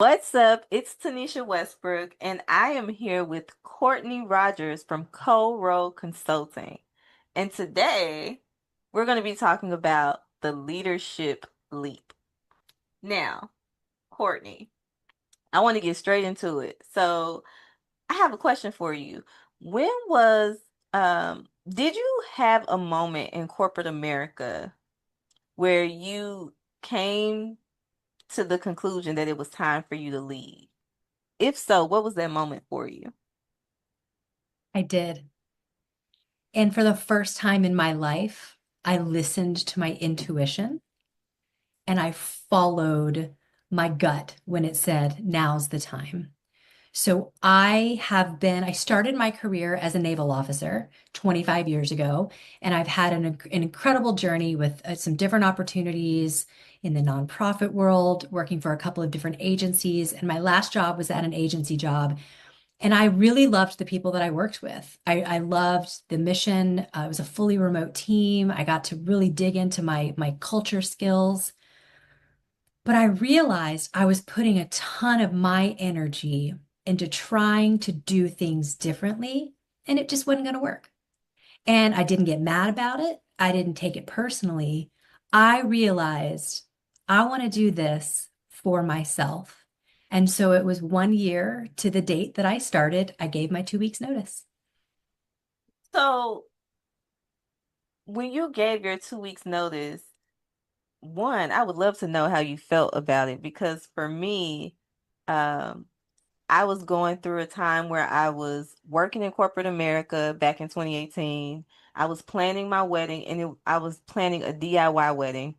What's up? It's Tanisha Westbrook, and I am here with Courtney Rogers from Co-Road Consulting. And today we're going to be talking about the leadership leap. Now, Courtney, I want to get straight into it. So, I have a question for you. When was, did you have a moment in corporate America where you came to the conclusion that it was time for you to leave? If so, what was that moment for you? I did. And for the first time in my life, I listened to my intuition and I followed my gut when it said, now's the time. So I started my career as a naval officer 25 years ago, and I've had an incredible journey with some different opportunities in the nonprofit world, working for a couple of different agencies. And my last job was at an agency job. And I really loved the people that I worked with. I loved the mission. It was a fully remote team. I got to really dig into my culture skills. But I realized I was putting a ton of my energy into trying to do things differently, and it just wasn't going to work. And I didn't get mad about it. I didn't take it personally. I realized I want to do this for myself. And so it was 1 year to the date that I started. I gave my 2 weeks notice. So, when you gave your 2 weeks notice, one, I would love to know how you felt about it because for me, um, I was going through a time where I was working in corporate America back in 2018. I was planning my wedding and I was planning a DIY wedding.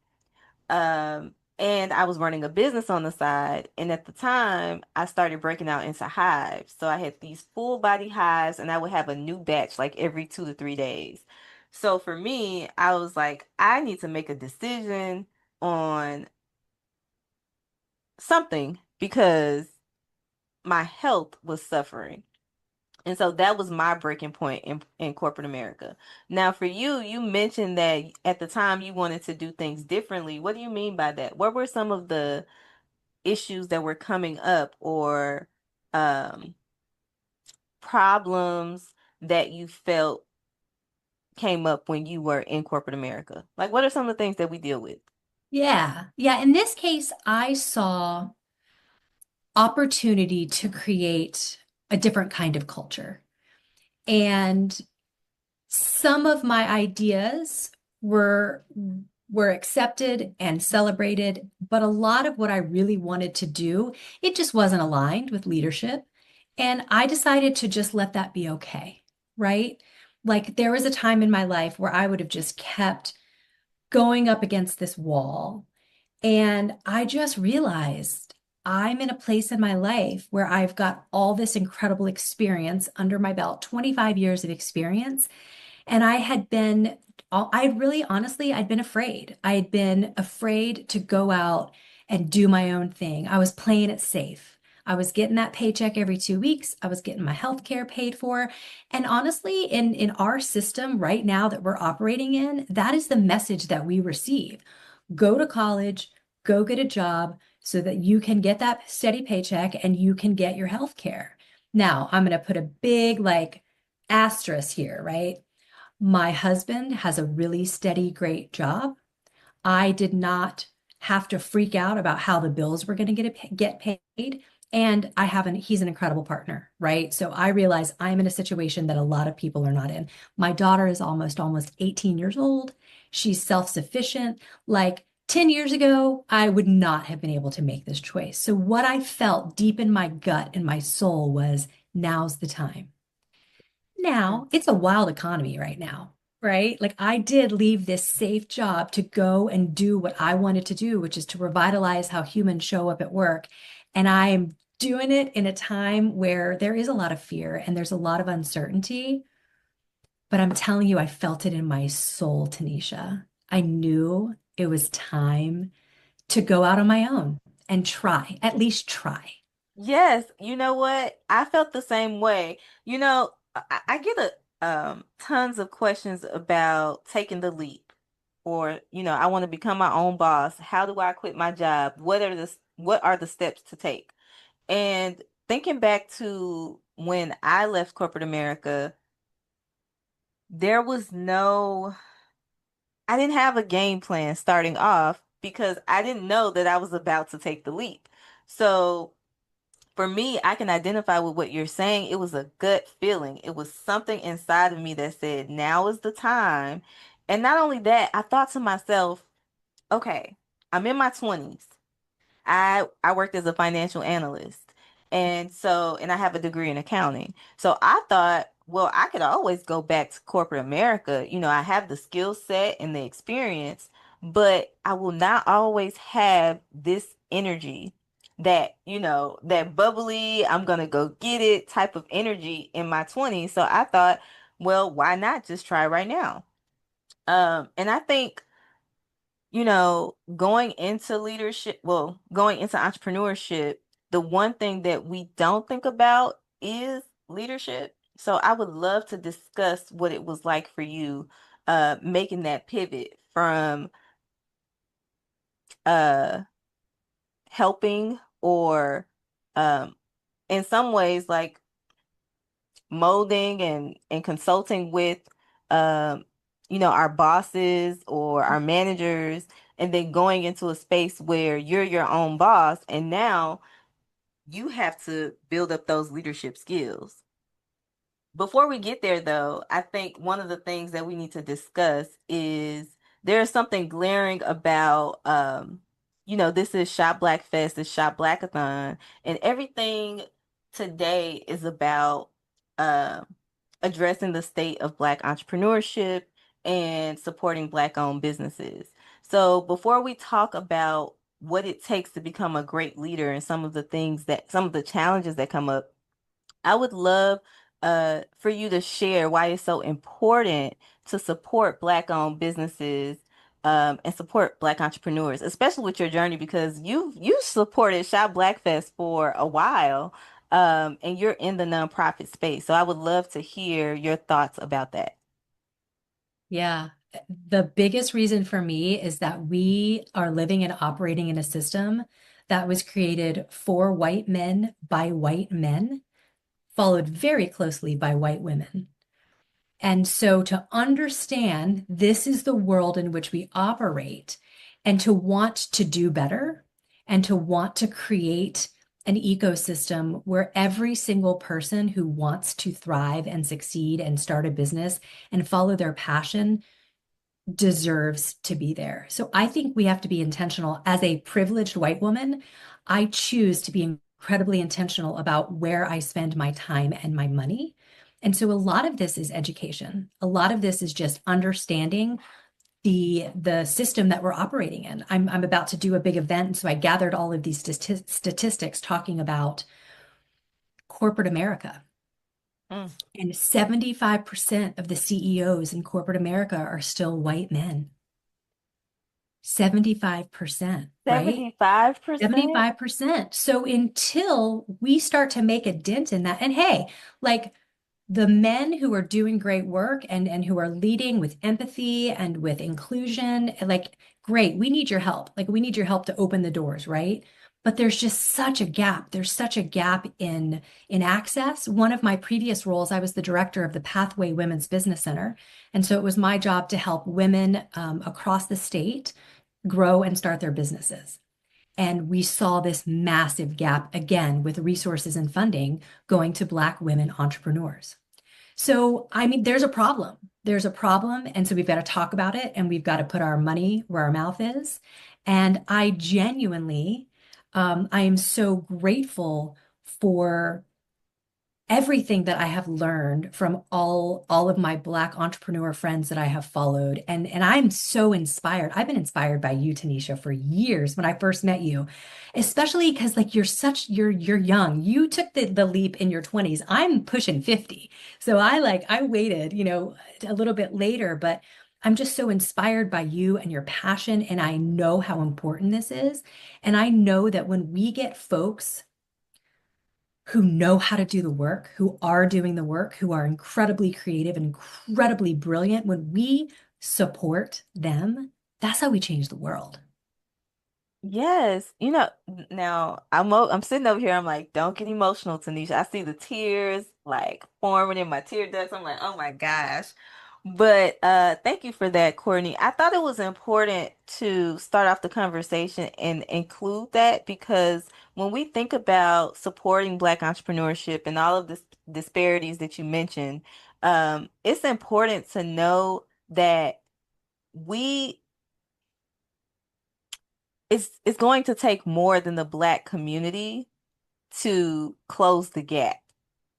And I was running a business on the side. And at the time, I started breaking out into hives. So I had these full body hives, and I would have a new batch like every 2 to 3 days. So for me, I was like, I need to make a decision on something because my health was suffering. And so that was my breaking point in corporate America. Now, for you, you mentioned that at the time you wanted to do things differently. What do you mean by that? What were some of the issues that were coming up or um, problems that you felt came up when you were in corporate America? Like, what are some of the things that we deal with? Yeah. Yeah. In this case, I saw opportunity to create a different kind of culture. And some of my ideas were were accepted and celebrated, but a lot of what I really wanted to do, it just wasn't aligned with leadership. And I decided to just let that be okay, right? Like there was a time in my life where I would have just kept going up against this wall. And I just realized I'm in a place in my life where I've got all this incredible experience under my belt, 25 years of experience. And I'd really honestly, I'd been afraid. I had been afraid to go out and do my own thing. I was playing it safe. I was getting that paycheck every 2 weeks. I was getting my health care paid for. And honestly, in our system right now that we're operating in, that is the message that we receive. Go to college, go get a job so that you can get that steady paycheck and you can get your health care. Now, I'm going to put a big asterisk here, right? My husband has a really steady, great job. I did not have to freak out about how the bills were going to get paid. And he's an incredible partner, right? So I realize I'm in a situation that a lot of people are not in. My daughter is almost 18 years old. She's self-sufficient. Like 10 years ago, I would not have been able to make this choice. So what I felt deep in my gut and my soul was now's the time. Mm. Now, it's a wild economy right now, right? Like I did leave this safe job to go and do what I wanted to do, which is to revitalize how humans show up at work. And I'm doing it in a time where there is a lot of fear and there's a lot of uncertainty. But I'm telling you, I felt it in my soul, Tanisha. I knew it was time to go out on my own and try, at least try. Yes, you know what? I felt the same way. I get tons of questions about taking the leap or, I want to become my own boss. How do I quit my job? What are the steps to take? And thinking back to when I left corporate America, there was no, I didn't have a game plan starting off because I didn't know that I was about to take the leap. So for me, I can identify with what you're saying. It was a gut feeling. It was something inside of me that said, now is the time. And not only that, I thought to myself, okay, I'm in my 20s. I worked as a financial analyst. And I have a degree in accounting. So I thought, well, I could always go back to corporate America. You know, I have the skill set and the experience, but I will not always have this energy that, that bubbly, I'm gonna go get it type of energy in my 20s. So I thought, well, why not just try right now? And I think going into leadership, well, going into entrepreneurship, the one thing that we don't think about is leadership. So I would love to discuss what it was like for you, making that pivot from uh helping or um in some ways like molding and consulting with our bosses or our managers, and then going into a space where you're your own boss and now you have to build up those leadership skills. Before we get there, though, I think one of the things that we need to discuss is there is something glaring about, this is Shop Black Fest, it's Shop-Black-A-Thon, and everything today is about um, addressing the state of Black entrepreneurship and supporting Black-owned businesses. So before we talk about what it takes to become a great leader and some of the challenges that come up, I would love for you to share why it's so important to support Black-owned businesses and support Black entrepreneurs, especially with your journey because you supported Shop Black Fest for a while, and you're in the nonprofit space. So I would love to hear your thoughts about that. Yeah. The biggest reason for me is that we are living and operating in a system that was created for white men by white men, followed very closely by white women. And so to understand this is the world in which we operate and to want to do better and to want to create an ecosystem where every single person who wants to thrive and succeed and start a business and follow their passion deserves to be there. So I think we have to be intentional. As a privileged white woman, I choose to be incredibly intentional about where I spend my time and my money. And so a lot of this is education. A lot of this is just understanding the system that we're operating in. I'm about to do a big event, and so I gathered all of these statistics talking about corporate America. Mm. And 75% of the CEOs in corporate America are still white men. 75%, right? 75%? 75%. So until we start to make a dent in that, and hey, like the men who are doing great work and who are leading with empathy and with inclusion, like great, we need your help. Like we need your help to open the doors, right? But there's just such a gap. There's such a gap in access. One of my previous roles, I was the director of the Pathway Women's Business Center. And so it was my job to help women across the state grow and start their businesses. And we saw this massive gap again with resources and funding going to Black women entrepreneurs. So, I mean, there's a problem. There's a problem. And so we've got to talk about it and we've got to put our money where our mouth is. And I genuinely, I am so grateful for everything that I have learned from all of my Black entrepreneur friends that I have followed. And I'm so inspired. I've been inspired by you, Taniesha, for years when I first met you, especially because like you're young. You took the leap in your 20s. I'm pushing 50. So I waited, a little bit later, but I'm just so inspired by you and your passion. And I know how important this is. And I know that when we get folks who know how to do the work, who are doing the work, who are incredibly creative and incredibly brilliant, when we support them, that's how we change the world. Yes, now I'm sitting over here. I'm like, don't get emotional, Tanisha. I see the tears like forming in my tear ducts. I'm like, oh my gosh. But thank you for that, Courtney. I thought it was important to start off the conversation and include that because when we think about supporting Black entrepreneurship and all of the disparities that you mentioned, it's important to know that we it's going to take more than the Black community to close the gap,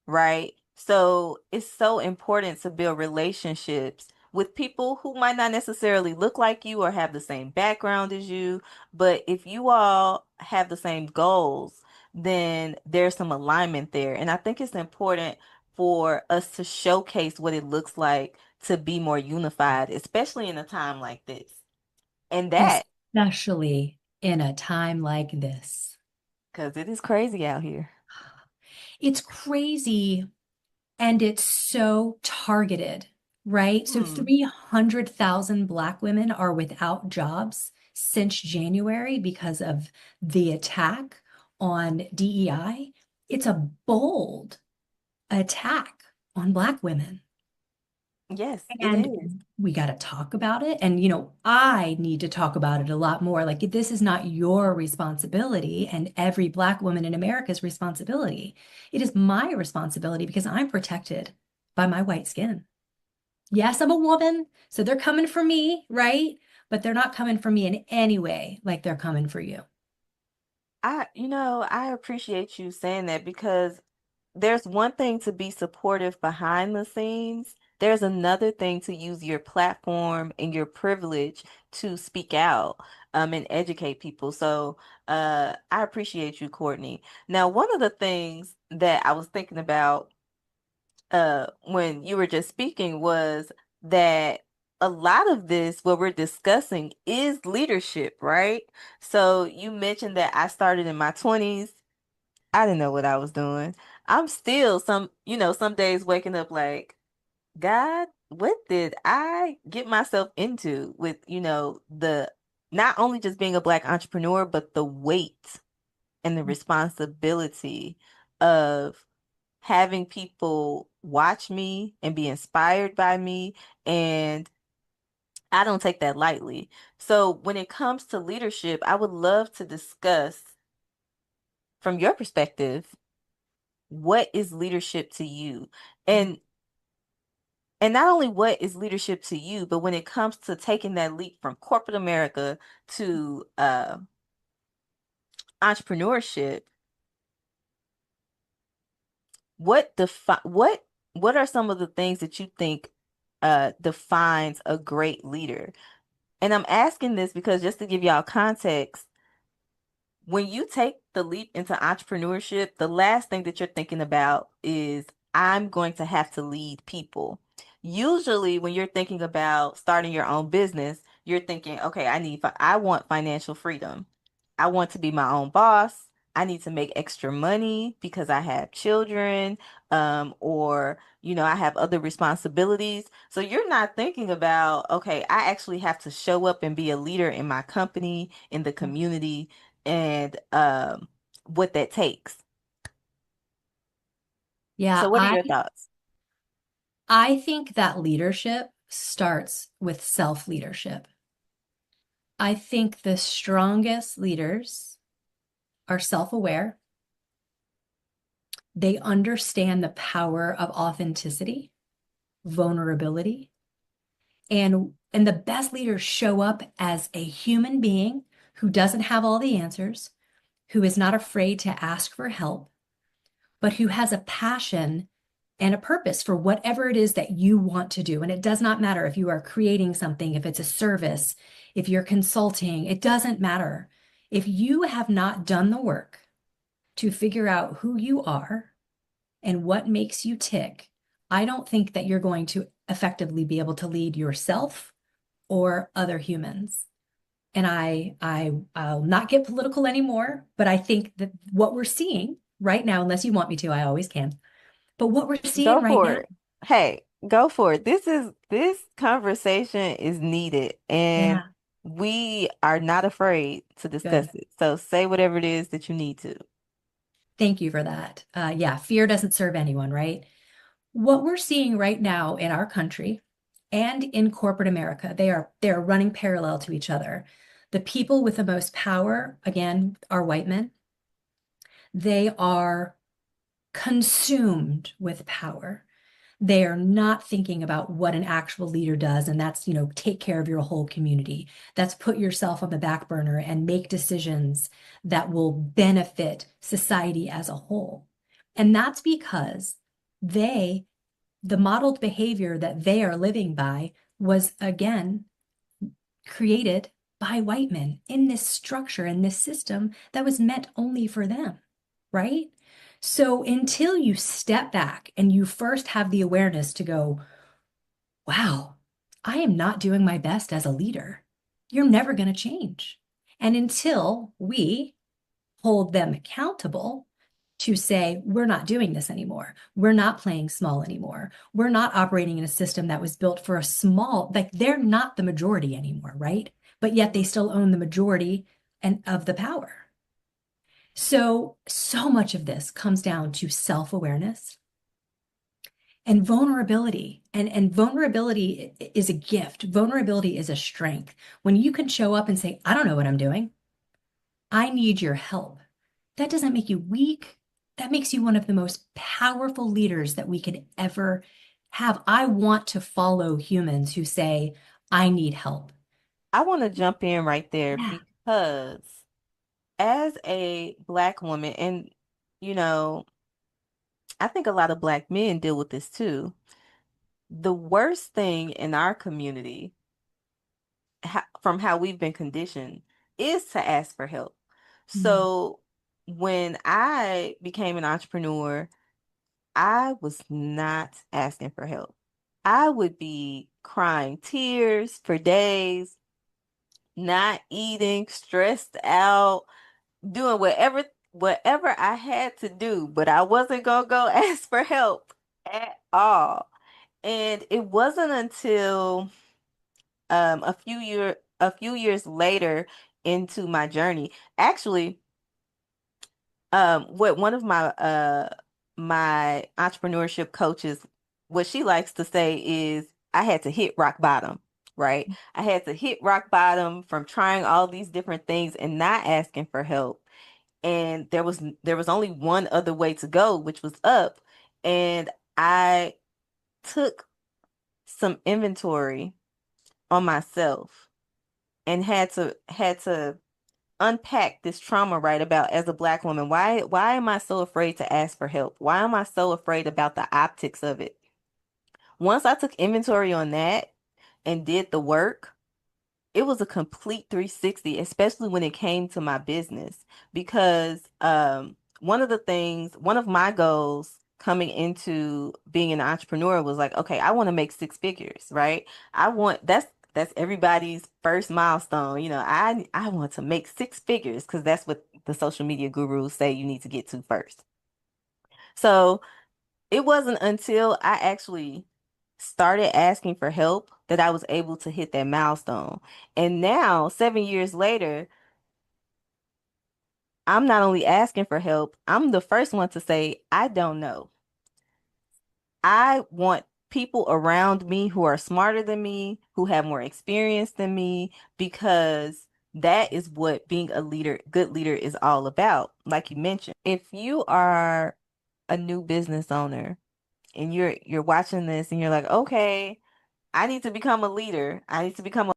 right? So it's so important to build relationships with people who might not necessarily look like you or have the same background as you, but if you all have the same goals, then there's some alignment there. And I think it's important for us to showcase what it looks like to be more unified, especially in a time like this. And that, Especially in a time like this. because it is crazy out here. It's crazy and it's so targeted, right? So Hmm. 300,000 Black women are without jobs since January because of the attack on DEI. It's a bold attack on Black women. Yes, it And is. we got to talk about it. And, I need to talk about it a lot more. Like, this is not your responsibility and every Black woman in America's responsibility. It is my responsibility because I'm protected by my white skin. Yes, I'm a woman, so they're coming for me, right? But they're not coming for me in any way like they're coming for you. I appreciate you saying that because there's one thing to be supportive behind the scenes. There's another thing to use your platform and your privilege to speak out, and educate people. So, I appreciate you, Courtney. Now, one of the things that I was thinking about, when you were just speaking was that a lot of this, what we're discussing, is leadership, right? So you mentioned that I started in my 20s. I didn't know what I was doing. I'm still some days waking up like, God, what did I get myself into with, the not only just being a Black entrepreneur, but the weight and the responsibility of having people watch me and be inspired by me. And I don't take that lightly. So when it comes to leadership, I would love to discuss from your perspective, what is leadership to you? And and not only what is leadership to you, but when it comes to taking that leap from corporate America to entrepreneurship, what are some of the things that you think defines a great leader? And I'm asking this because just to give y'all context, when you take the leap into entrepreneurship, the last thing that you're thinking about is I'm going to have to lead people. Usually, when you're thinking about starting your own business, you're thinking, okay, I want financial freedom. I want to be my own boss. I need to make extra money because I have children, or, I have other responsibilities. So you're not thinking about, okay, I actually have to show up and be a leader in my company, in the community, and what that takes. Yeah, So what are I your thoughts? I think that leadership starts with self-leadership. I think the strongest leaders are self-aware. They understand the power of authenticity, vulnerability, and the best leaders show up as a human being who doesn't have all the answers, who is not afraid to ask for help, but who has a passion and a purpose for whatever it is that you want to do. And it does not matter if you are creating something, if it's a service, if you're consulting, it doesn't matter. If you have not done the work to figure out who you are and what makes you tick, I don't think that you're going to effectively be able to lead yourself or other humans. And I'll not get political anymore, but I think that what we're seeing right now, unless you want me to, I always can. But what we're seeing Go right for now, it. Hey, go for it. This conversation is needed. And yeah. we are not afraid to discuss Good. it. So say whatever it is that you need to. Thank you for that. Yeah, fear doesn't serve anyone, right? What we're seeing right now in our country and in corporate America, they are running parallel to each other. The people with the most power, again, are white men. They are consumed with power. They are not thinking about what an actual leader does, and that's, take care of your whole community. That's put yourself on the back burner and make decisions that will benefit society as a whole. And that's because they, the modeled behavior that they are living by was, again, created by white men in this structure, in this system that was meant only for them, right? So until you step back and you first have the awareness to go, wow, I am not doing my best as a leader, you're never going to change. And until we hold them accountable to say, we're not doing this anymore. We're not playing small anymore. We're not operating in a system that was built for a small, like they're not the majority anymore, right? But yet they still own the majority and of the power. So much of this comes down to self-awareness and vulnerability. And vulnerability is a gift. Vulnerability is a strength. When you can show up and say, I don't know what I'm doing. I need your help. That doesn't make you weak. That makes you one of the most powerful leaders that we could ever have. I want to follow humans who say, I need help. I want to jump in right there Yeah. because as a Black woman, and you know, I think a lot of Black men deal with this too. The worst thing in our community, from how we've been conditioned, is to ask for help. Mm. So when I became an entrepreneur, I was not asking for help. I would be crying tears for days, not eating, stressed out, doing whatever I had to do, but I wasn't gonna go ask for help at all. And it wasn't until a few years later into my journey. Actually, what one of my entrepreneurship coaches, what she likes to say is I had to hit rock bottom, right? I had to hit rock bottom from trying all these different things and not asking for help. And there was only one other way to go, which was up. And I took some inventory on myself and had to unpack this trauma right about as a Black woman. Why am I so afraid to ask for help? Why am I so afraid about the optics of it? Once I took inventory on that and did the work, it was a complete 360, especially when it came to my business. Because one of my goals coming into being an entrepreneur was like, okay, I want to make six figures, right? I want that's everybody's first milestone. I want to make six figures because that's what the social media gurus say you need to get to first. So it wasn't until I actually started asking for help that I was able to hit that milestone. And now, 7 years later, I'm not only asking for help, I'm the first one to say, I don't know. I want people around me who are smarter than me, who have more experience than me, because that is what being a leader, good leader is all about. Like you mentioned, if you are a new business owner and you're watching this and you're like, okay, I need to become a leader. I need to become a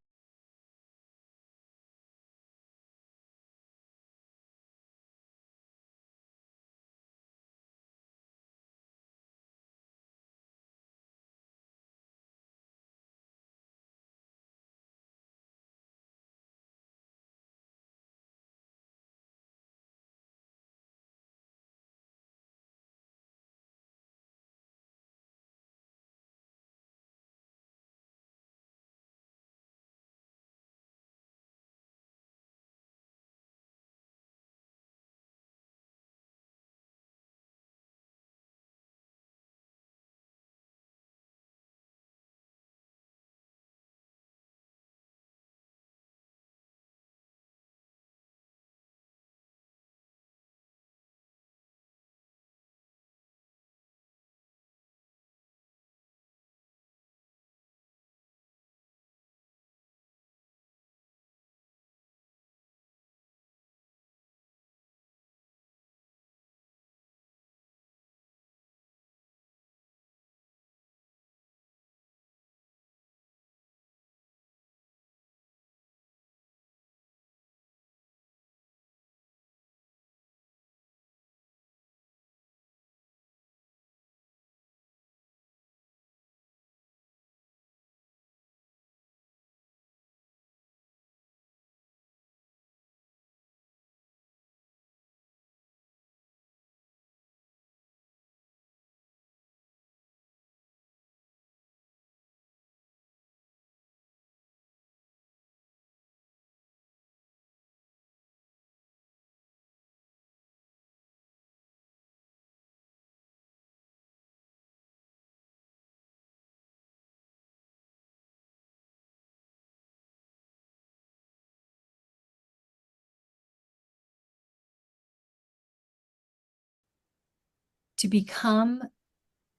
to become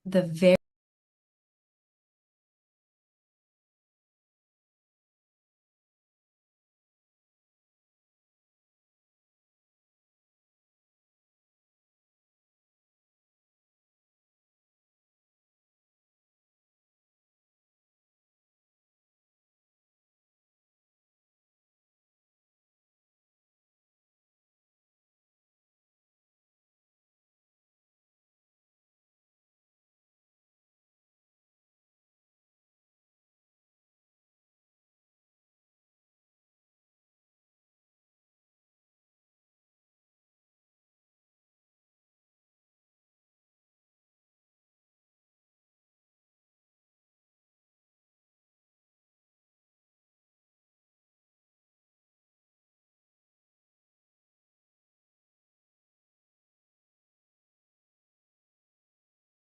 the very